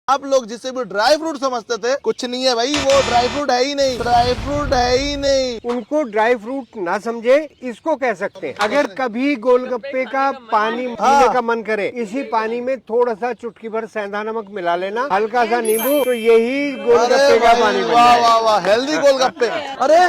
आप लोग जिसे भी ड्राई फ्रूट समझते थे, कुछ नहीं है भाई, वो ड्राई फ्रूट है ही नहीं, ड्राई फ्रूट है ही नहीं। उनको ड्राई फ्रूट ना समझे, इसको कह सकते हैं। अगर कभी गोलगप्पे का पानी पीने का मन करे, इसी पानी में थोड़ा सा चुटकी भर सेंधा नमक मिला लेना, हल्का सा नींबू, तो यही गोलगप्पे का पानी बन वाह जाएगा। वाह वाह, हेल्दी गोलगप्पे। अरे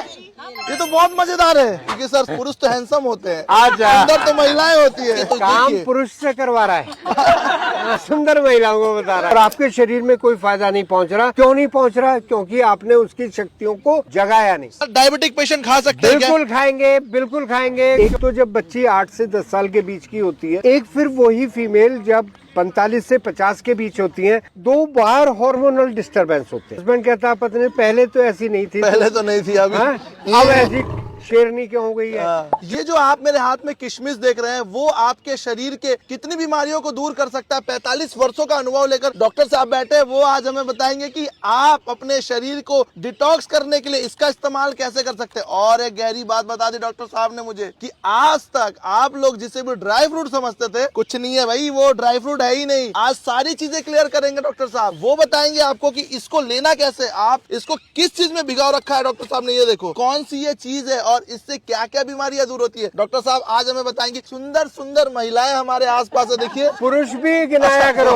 ये तो बहुत मजेदार है, क्योंकि सर पुरुष तो हैंडसम होते हैं, अंदर तो महिलाएं होती है। तो काम पुरुष से करवा रहा है सुंदर महिलाओं को बता रहा है। और आपके शरीर में कोई फायदा नहीं पहुंच रहा। क्यों नहीं पहुंच रहा? क्योंकि आपने उसकी शक्तियों को जगाया नहीं। डायबिटिक पेशेंट खा सकते हैं क्या? बिल्कुल खाएंगे, बिल्कुल खाएंगे। एक तो जब बच्ची 8 से 10 साल के बीच की होती है, एक फिर वही फीमेल जब 45 से 50 के बीच होती है, 2 बार हार्मोनल डिस्टरबेंस होते हैं। हस्बैंड कहता है पत्नी पहले तो ऐसी नहीं थी, पहले तो नहीं थी, अभी अब ऐसी शेरनी क्यों हो गई है? ये जो आप मेरे हाथ में किशमिश देख रहे हैं, वो आपके शरीर के कितनी बीमारियों को दूर कर सकता है। 45 वर्षों का अनुभव लेकर डॉक्टर साहब बैठे हैं, वो आज हमें बताएंगे कि आप अपने शरीर को डिटॉक्स करने के लिए इसका इस्तेमाल कैसे कर सकते हैं। और एक गहरी बात बता दी डॉक्टर साहब ने मुझे कि आज तक आप लोग जिसे भी ड्राई फ्रूट समझते थे, कुछ नहीं है भाई, वो ड्राई फ्रूट है ही नहीं। आज सारी चीजें क्लियर करेंगे डॉक्टर साहब। वो बताएंगे आपको कि इसको लेना कैसे, आप इसको किस चीज में भिगाव रखा है डॉक्टर साहब ने, ये देखो कौन सी ये चीज है और इससे क्या क्या बीमारियां दूर होती है। डॉक्टर साहब आज हमें बताएंगे। सुंदर सुंदर महिलाएं हमारे आसपास है, देखिए। पुरुष भी गिनाया करो।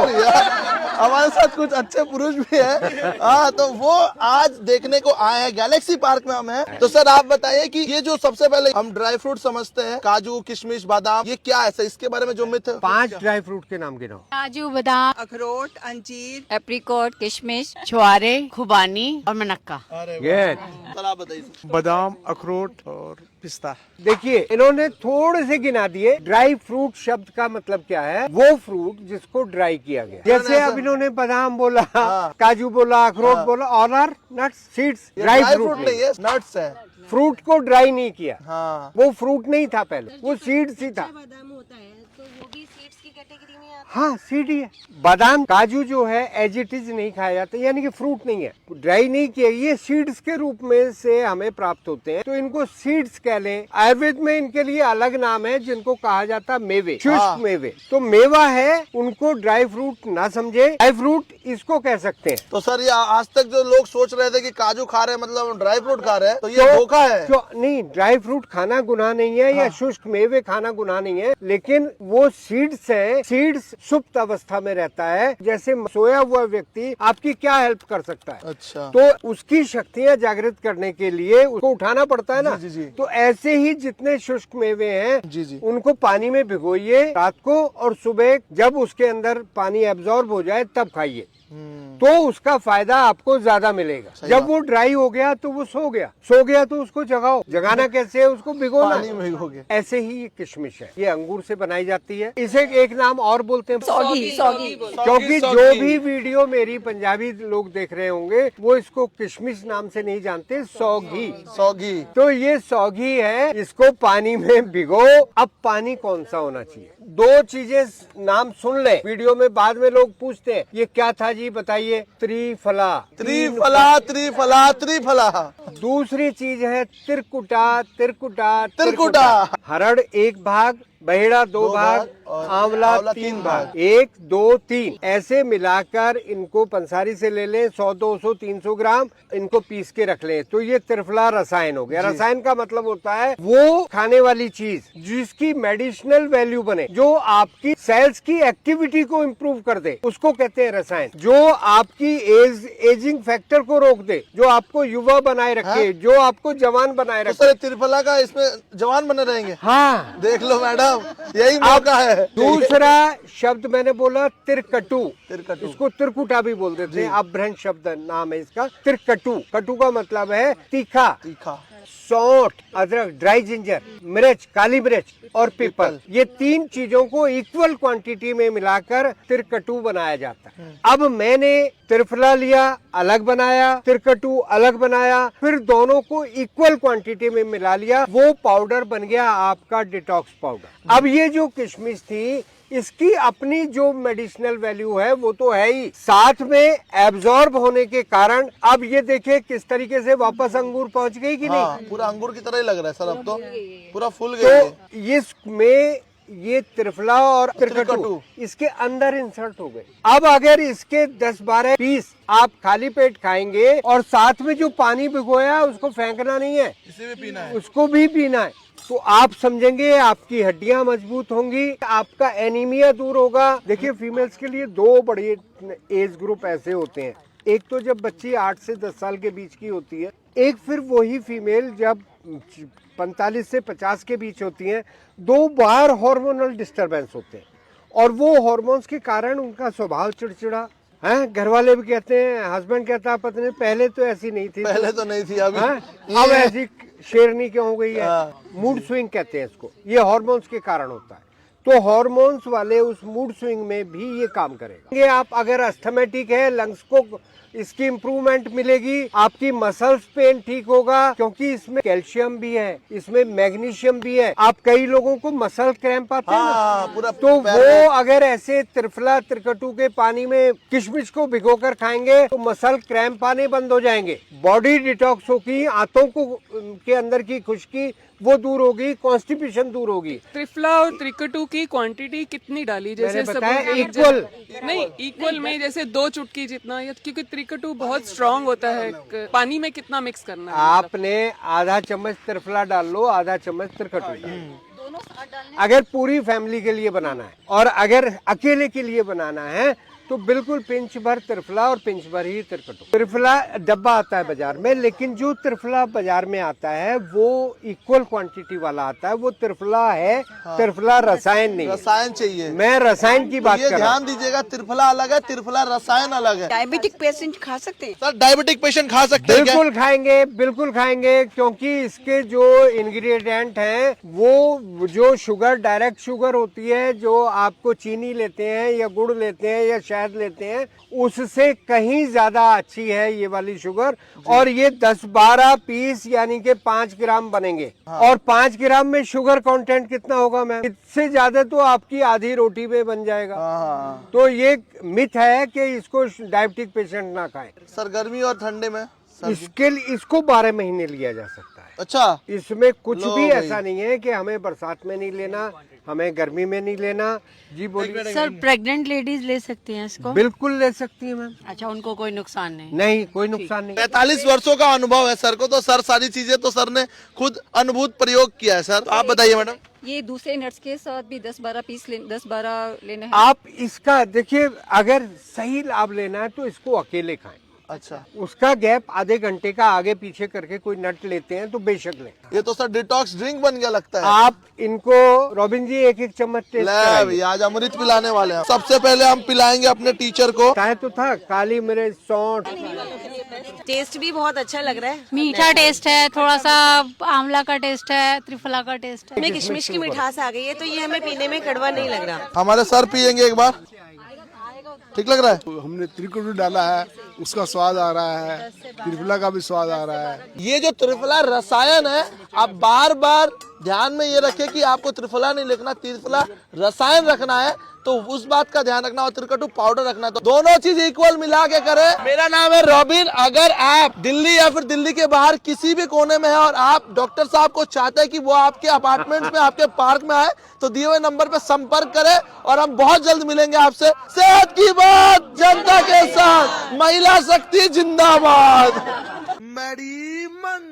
हमारे साथ कुछ अच्छे पुरुष भी है। हाँ, तो वो आज देखने को आए हैं, गैलेक्सी पार्क में हम हैं। तो सर आप बताइए कि ये जो सबसे पहले हम ड्राई फ्रूट समझते हैं, काजू किशमिश बादाम, ये क्या है सर? इसके बारे में जो मिथ है। 5 ड्राई फ्रूट के नाम गिनाओ। काजू, बादाम, अखरोट, अंजीर, एप्रिकॉट, किशमिश, छुआरे, खुबानी और मनक्का। ये सर आप बताइए। बादाम, अखरोट और पिस्ता। देखिए, इन्होंने थोड़े से गिना दिए। ड्राई फ्रूट शब्द का मतलब क्या है? वो फ्रूट जिसको ड्राई किया गया। जैसे अब इन्होंने बादाम बोला, काजू बोला, अखरोट बोला, all are nuts, seeds. Dry fruit नहीं है, नट्स है। फ्रूट को ड्राई नहीं किया। हाँ, वो फ्रूट नहीं था पहले, वो सीड्स ही था। बादाम होता है तो वो भी सीड्स की कैटेगरी में आता हाँ, सीड ही है। बादाम काजू जो है एज इट इज नहीं खाया जाता, यानी कि फ्रूट नहीं है, ड्राई नहीं किया। ये सीड्स के रूप में से हमें प्राप्त होते हैं, तो इनको सीड्स कह लें। आयुर्वेद में इनके लिए अलग नाम है जिनको कहा जाता है मेवे, शुष्क मेवे। तो मेवा है, उनको ड्राई फ्रूट ना समझे, ड्राई फ्रूट इसको कह सकते हैं। तो सर ये आज तक जो लोग सोच रहे थे कि काजू खा रहे हैं मतलब ड्राई फ्रूट खा रहे हैं, तो ये धोखा है। नहीं, ड्राई फ्रूट खाना गुनाह नहीं है, या शुष्क मेवे खाना गुनाह नहीं है, लेकिन वो सीड्स है। सीड्स सुप्त अवस्था में रहता है। जैसे सोया हुआ व्यक्ति आपकी क्या हेल्प कर सकता है? अच्छा। तो उसकी शक्तियां जागृत करने के लिए उसको उठाना पड़ता है ना। जी, जी। तो तो ऐसे ही जितने शुष्क मेवे हैं, जी, जी। उनको पानी में भिगोइए रात को, और सुबह जब उसके अंदर पानी एब्जॉर्ब हो जाए तब खाइए, तो उसका फायदा आपको ज्यादा मिलेगा। जब वो ड्राई हो गया तो वो सो गया तो उसको जगाओ। जगाना कैसे है? उसको भिगोना। पानी में भिगोगे। ऐसे ही ये किशमिश है, ये अंगूर से बनाई जाती है। इसे एक नाम और बोलते हैं सौगी, सौगी। क्योंकि जो भी वीडियो मेरी पंजाबी लोग देख रहे होंगे वो इसको किशमिश नाम से नहीं जानते, सौगी। सौगी। तो ये सौगी है, इसको पानी में भिगो। अब पानी कौन सा होना चाहिए? 2 चीजें नाम सुन ले, वीडियो में बाद में लोग पूछते हैं ये क्या था जी, बताइए। त्रिफला। त्रिफला, त्रिफला, त्रिफला। दूसरी चीज है तिरकुटा, तिरकुटा, तिरकुटा। हरड़ 1 भाग, बहेड़ा 2 भाग, और आंवला 3 भाग। 1, 2, 3 ऐसे मिलाकर इनको पंसारी से ले लें। 100, 200, 300 ग्राम इनको पीस के रख लें, तो ये त्रिफला रसायन हो गया। रसायन का मतलब होता है वो खाने वाली चीज जिसकी मेडिसिनल वैल्यू बने, जो आपकी सेल्स की एक्टिविटी को इम्प्रूव कर दे, उसको कहते हैं रसायन। जो आपकी एजिंग फैक्टर को रोक दे, जो आपको युवा बनाए रखे, जो आपको जवान बनाए तो रखे। सर त्रिफला का इसमें जवान बने रहेंगे। हाँ, देख लो मैडम, यही मौका है। दूसरा शब्द मैंने बोला तिरकटू। तिरकटू। इसको तिरकुटा भी बोल देते हैं, अपभ्रंश शब्द नाम है इसका। तिरकटू, कटू का मतलब है तीखा। तीखा। सौंठ, अदरक, ड्राई जिंजर, मिर्च, काली मिर्च और पीपल, ये 3 चीजों को इक्वल क्वांटिटी में मिलाकर तिरकटू बनाया जाता है। अब मैंने त्रिफला लिया, अलग बनाया, तिरकटू अलग बनाया, फिर दोनों को इक्वल क्वांटिटी में मिला लिया, वो पाउडर बन गया आपका डिटॉक्स पाउडर। अब ये जो किशमिश थी, इसकी अपनी जो मेडिसिनल वैल्यू है वो तो है ही, साथ में एब्जॉर्ब होने के कारण अब ये देखिए किस तरीके से वापस अंगूर पहुंच गई कि नहीं। पूरा अंगूर की तरह ही लग रहा है सर, अब तो पूरा फुल गया। तो इसमें ये त्रिफला और त्रिकटु इसके अंदर इंसर्ट हो गए। अब अगर इसके 10-12 पीस आप खाली पेट खाएंगे और साथ में जो पानी भिगोया उसको फेंकना नहीं है, इसे भी पीना है, उसको भी पीना है, तो आप समझेंगे आपकी हड्डियां मजबूत होंगी, आपका एनीमिया दूर होगा। देखिए फीमेल्स के लिए 2 बड़े एज ग्रुप ऐसे होते हैं, एक तो जब बच्ची 8 से 10 साल के बीच की होती है, एक फिर वही फीमेल जब 45 से 50 के बीच होती हैं। 2 बार हार्मोनल डिस्टरबेंस होते हैं और वो हार्मोन्स के कारण उनका स्वभाव चिड़चिड़ा है। घर वाले भी कहते हैं, हस्बैंड कहता है पत्नी पहले तो ऐसी नहीं थी, पहले तो नहीं थी, अभी अब ऐसी शेरनी क्यों हो गई है। मूड स्विंग कहते हैं इसको, ये हार्मोन्स के कारण होता है। तो हार्मोन्स वाले उस मूड स्विंग में भी ये काम करेगा। ये आप अगर अस्थमेटिक है, लंग्स को इसकी इम्प्रूवमेंट मिलेगी, आपकी मसल्स पेन ठीक होगा, क्योंकि इसमें कैल्शियम भी है, इसमें मैग्नीशियम भी है। आप कई लोगों को मसल क्रैम्प आते हैं ना, पूरा तो वो अगर ऐसे त्रिफला त्रिकटु के पानी में किशमिश को भिगोकर खाएंगे तो मसल क्रैम्प आने बंद हो जाएंगे, बॉडी डिटॉक्स होगी, आंतों को के अंदर की खुश्की वो दूर होगी, कॉन्स्टिपेशन दूर होगी। त्रिफला और त्रिकटु की क्वांटिटी कितनी डाली? जैसे सब इक्वल नहीं, इक्वल में जैसे 2 चुटकी जितना, या क्योंकि त्रिकटु बहुत स्ट्रांग होता है, पानी में कितना मिक्स करना है? आपने आधा चम्मच त्रिफला डाल लो, आधा चम्मच त्रिकटु डाल लो। दोनों साथ डालने। अगर पूरी फैमिली के लिए बनाना है और अगर अकेले के लिए बनाना है तो बिल्कुल पिंच भर त्रिफला और पिंच भर ही त्रिकटु। त्रिफला डब्बा आता है बाजार में, लेकिन जो त्रिफला बाजार में आता है वो इक्वल क्वांटिटी वाला आता है, वो त्रिफला है। त्रिफला रसायन नहीं, रसायन चाहिए। मैं रसायन की बात ये कर रहा हूँ। ध्यान दीजिएगा, त्रिफला अलग है, त्रिफला रसायन अलग है। डायबिटिक पेशेंट खा सकते हैं? सर डायबिटिक पेशेंट खा सकते हैं क्या? बिल्कुल खाएंगे, बिल्कुल खाएंगे, क्योंकि इसके जो इंग्रेडिएंट हैं वो जो शुगर, डायरेक्ट शुगर होती है, जो आपको चीनी लेते हैं या गुड़ लेते हैं या शहद लेते हैं, उससे कहीं ज्यादा अच्छी है ये वाली शुगर। और ये 10-12 पीस यानी कि 5 ग्राम बनेंगे। और 5 ग्राम में शुगर कंटेंट कितना होगा मैम? इससे ज्यादा तो आपकी आधी रोटी में बन जाएगा। तो ये मिथ है कि इसको डायबिटिक पेशेंट ना खाएं। सर गर्मी और ठंडे में इसको 12 महीने लिया जा सकता है। अच्छा, इसमें कुछ लो भी भाई। ऐसा नहीं है कि हमें बरसात में नहीं लेना, हमें गर्मी में नहीं लेना। जी बोलिए। सर प्रेग्नेंट लेडीज ले सकती हैं इसको? बिल्कुल ले सकती है मैम, अच्छा, उनको कोई नुकसान नहीं? नहीं कोई नुकसान नहीं। 45 वर्षों का अनुभव है सर को, तो सर सारी चीजें तो सर ने खुद अनुभूत प्रयोग किया है। सर तो आप बताइए मैडम। ये दूसरे नट्स के साथ भी 10-12 पीस 10-12 लेना है। आप इसका देखिए, अगर सही लाभ लेना है तो इसको अकेले खाएं। अच्छा, उसका गैप आधे घंटे का आगे पीछे करके कोई नट लेते हैं तो बेशक लें। ये तो सर डिटॉक्स ड्रिंक बन गया लगता है। आप इनको रॉबिन जी 1-1 चम्मच टेस्ट ले कराइए। भैया, आज अमृत पिलाने वाले हैं। सबसे पहले हम पिलाएंगे अपने टीचर को। चाहे तो था काली मिर्च, सौंठ। टेस्ट भी बहुत अच्छा लग रहा है। मीठा टेस्ट है, थोड़ा सा आंवला का टेस्ट है, त्रिफला का टेस्ट है। हमें किशमिश की मिठास आ गई है, तो ये हमें पीने में कड़वा नहीं लग रहा। हमारे सर पियेंगे एक बार, ठीक लग रहा है? हमने त्रिकटु डाला है, उसका स्वाद आ रहा है, त्रिफला का भी स्वाद आ रहा है। ये जो त्रिफला रसायन है, आप बार बार ध्यान में ये रखें कि आपको त्रिफला नहीं लिखना, त्रिफला रसायन रखना है, तो उस बात का ध्यान रखना। और त्रिकटु पाउडर रखना, तो दोनों चीज इक्वल मिला के करें। मेरा नाम है रॉबिन। अगर आप दिल्ली या फिर दिल्ली के बाहर किसी भी कोने में है और आप डॉक्टर साहब को चाहते हैं कि वो आपके अपार्टमेंट में, आपके पार्क में आए, तो दिए हुए नंबर पे संपर्क करें और हम बहुत जल्द मिलेंगे आपसे। सेहत की बात जनता के साथ, महिला शक्ति जिंदाबाद। मेरी मन